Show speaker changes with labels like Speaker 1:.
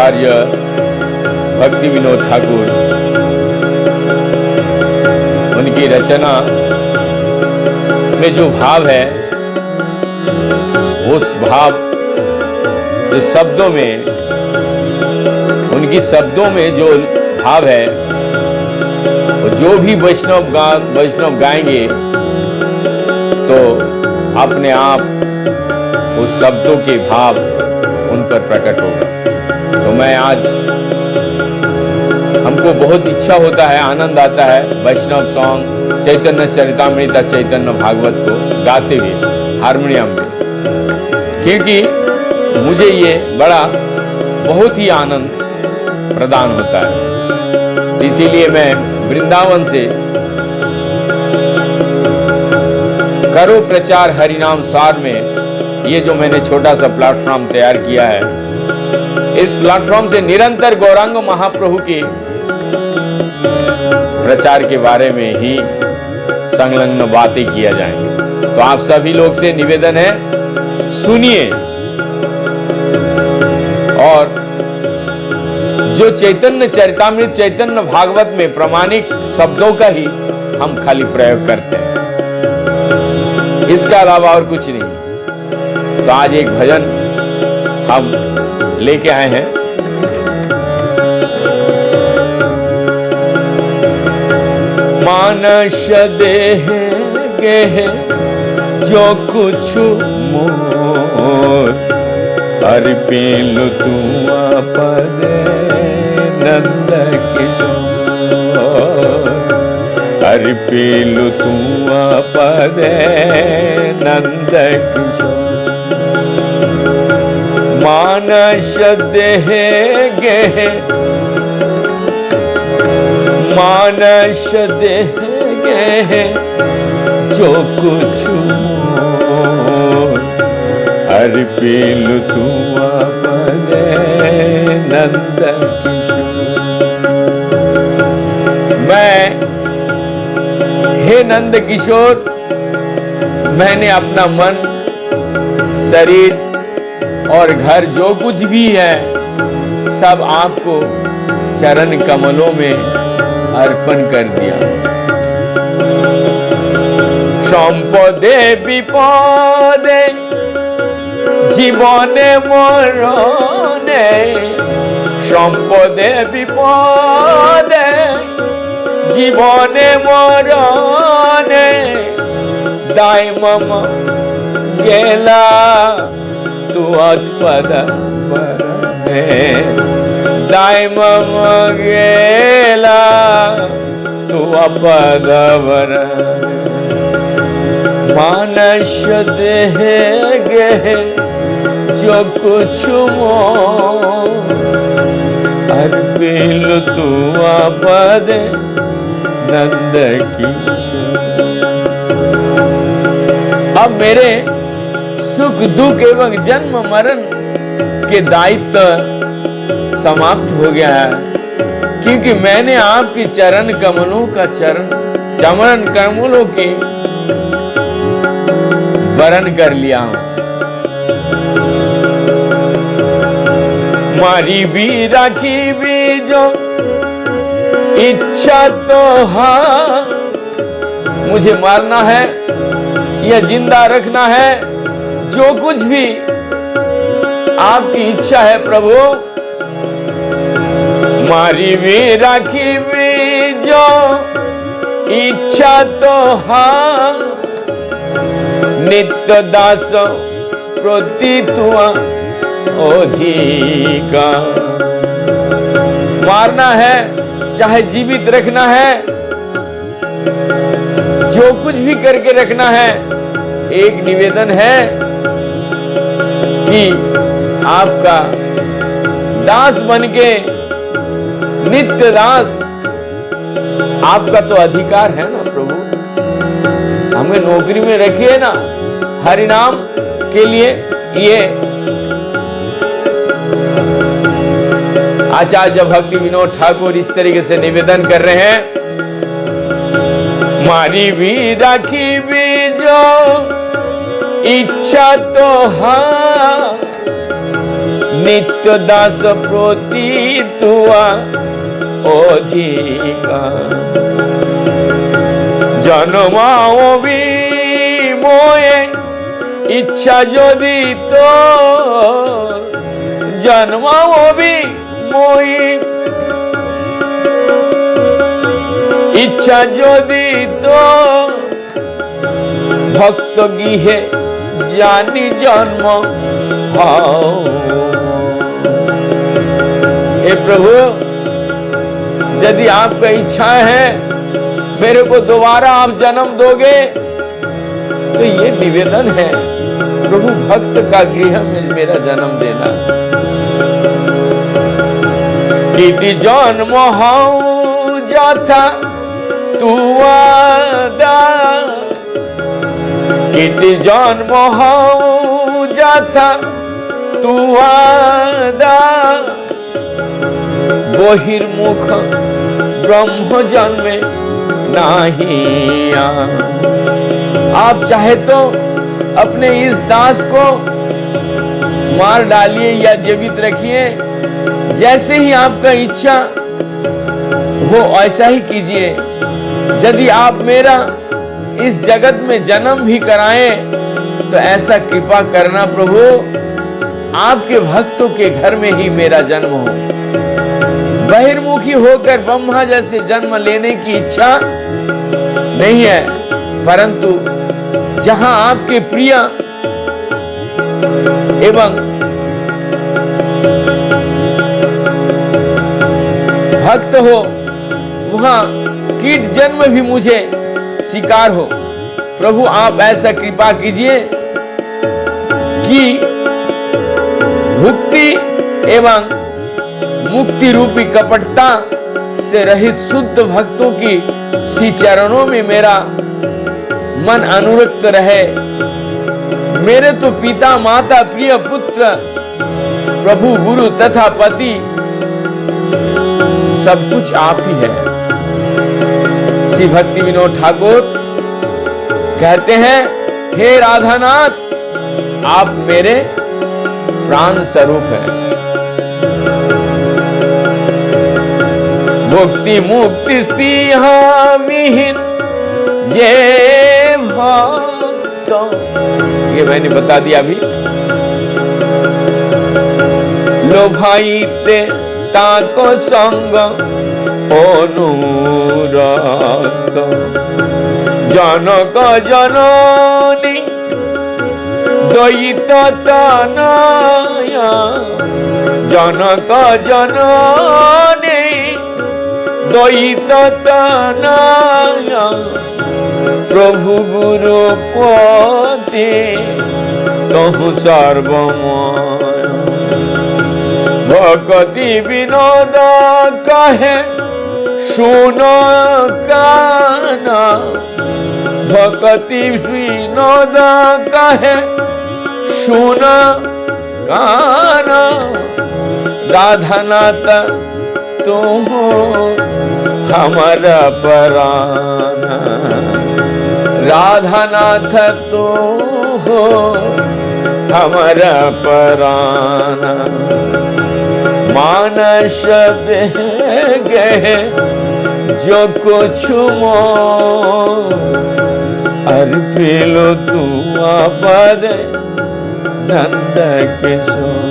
Speaker 1: आचार्य भक्ति विनोद ठाकुर, उनकी रचना में जो भाव है, उस भाव जो शब्दों में, उनकी शब्दों में जो भाव है, जो भी वैष्णव गाएंगे तो अपने आप उस शब्दों के भाव उन पर प्रकट होगा। तो मैं आज, हमको बहुत इच्छा होता है, आनंद आता है वैष्णव सॉन्ग चैतन्य चरितामृत चैतन्य भागवत को गाते हुए हारमोनियम में, क्योंकि मुझे ये बड़ा बहुत ही आनंद प्रदान होता है। इसीलिए मैं वृंदावन से करो प्रचार हरिनाम सार में ये जो मैंने छोटा सा प्लेटफॉर्म तैयार किया है, इस प्लेटफॉर्म से निरंतर गौरांग महाप्रभु के प्रचार के बारे में ही संलग्न बातें किया जाएंगे। तो आप सभी लोग से निवेदन है, सुनिए और जो चैतन्य चरितामृत चैतन्य भागवत में प्रमाणिक शब्दों का ही हम खाली प्रयोग करते हैं, इसका अलावा और कुछ नहीं। तो आज एक भजन हम लेके आए हैं, मानस देह गेह जो कुछ मोर, अर्पिलु तुम पदे नंद किशोर, अर्पिलु तुम पदे नंद किशोर। मानस देह गेह, मानस देह गेह जो कुछ मोर, अर्पिलु तुम पदे नंद किशोर। मैं, हे नंद किशोर, मैंने अपना मन, शरीर और घर जो कुछ भी है सब आपको चरण कमलों में अर्पण कर दिया। संपदे विपदे जीवने मरणे, संपदे विपदे जीवने मरणे, दाय मम गेला तू पद बरणे, दाय मम गेला तू पद बरणे। मानस देह गेह जो कुछ मोर, अर्पिलु तुम पद नंद किशोर। अब मेरे सुख दुख एवं जन्म मरण के दायित्व समाप्त हो गया है, क्योंकि मैंने आपके चरण कमलों का चरण कमलों के वरण कर लिया हूं। मारी भी राखी भी जो इच्छा तो हाँ, मुझे मारना है या जिंदा रखना है, जो कुछ भी आपकी इच्छा है प्रभु। मारी भी राखी भी जो इच्छा तो हाँ, नित्य दास प्रति तुआ ओझिका। मारना है चाहे जीवित रखना है, जो कुछ भी करके रखना है, एक निवेदन है कि आपका दास बनके, नित्य दास आपका तो अधिकार है ना प्रभु। हमें नौकरी में रखिए ना हरिनाम के लिए। ये आचार्य भक्ति विनोद ठाकुर इस तरीके से निवेदन कर रहे हैं, मारी भी राखी भी जो इच्छा तो हाँ, नित्य दास प्रतीत हुआ अधिकार। जन्माओ भी मोए इच्छा यदि तो, जन्माओ भी मोई इच्छा यदि तो, भक्त गृहे जानी जन्म हाओ। हे प्रभु, यदि आपका इच्छा है मेरे को दोबारा आप जन्म दोगे तो ये निवेदन है प्रभु, भक्त का गृह में मेरा जन्म देना। किटी जन्म हाउ जाथा तू आदा, किटी जन्म हाउ जाथा तू आदा, बहिर्मुख ब्रह्म जन्मे नहीं। आप चाहे तो अपने इस दास को मार डालिए या जीवित रखिए, जैसे ही आपका इच्छा हो ऐसा ही कीजिए। यदि आप मेरा इस जगत में जन्म भी कराएं तो ऐसा कृपा करना प्रभु, आपके भक्तों के घर में ही मेरा जन्म हो। बहिर्मुखी होकर ब्रह्मा जैसे जन्म लेने की इच्छा नहीं है, परंतु जहां आपके प्रिय एवं भक्त हो वहां कीट जन्म भी मुझे स्वीकार हो। प्रभु आप ऐसा कृपा कीजिए कि भुक्ति एवं मुक्ति रूपी कपटता से रहित शुद्ध भक्तों की श्री चरणों में मेरा मन अनुरक्त रहे। मेरे तो पिता माता प्रिय पुत्र प्रभु गुरु तथा पति सब कुछ आप ही है। श्री भक्ति विनोद ठाकुर कहते हैं, हे राधानाथ आप मेरे प्राण स्वरूप हैं। मुक्ति मुक्ति मिहिन ये भक्त, ये मैंने बता दिया अभी। लो भाई ते ताको संग अनुरक्त, जनक जननी द्वैत तनया, जनक जननी द्वैत तनया, प्रभु गुरु पति तहु सर्वमय। भक्ति विनोद कहे सुन काना, भक्ति विनोद कहे सुन काना, राधानाथ तुम हमारा प्राण, राधानाथ तुम हो हमारा प्राण। मानस गए जो कुछ मो अर्पिलो तू आबाद नंद किशोर।